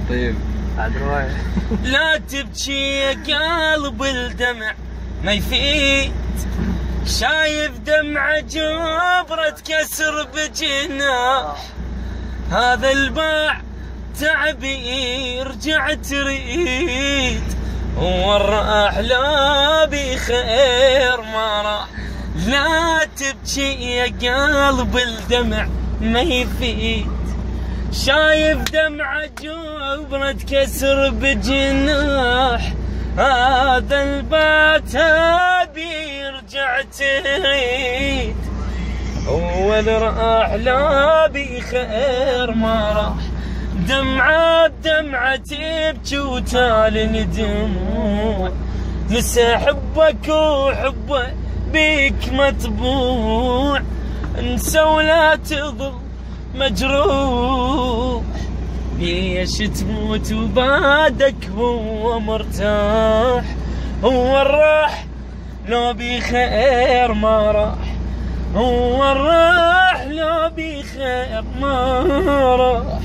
طيب عاد رواية. لا تبكي يا قلب الدمع ما يفيد، شايف دمعة جبرة كسر بجناح، هذا الباع تعبي رجع تريد، والراح لا بخير ما راح. لا تبكي يا قلب الدمع ما يفيد، شايف دمعة جبرة كسر بجناح، هذا البات بيرجع تريد، أول راح لا بخير ما راح. دمعة بدمعة تبكي وتالي دموع، نسى حبك وحبه بيك مطبوع، انسى ولا تظل مجروح، ليش تموت وبعدك هو مرتاح، هو الراح لو بخير ما راح، هو الراح لو بخير ما راح.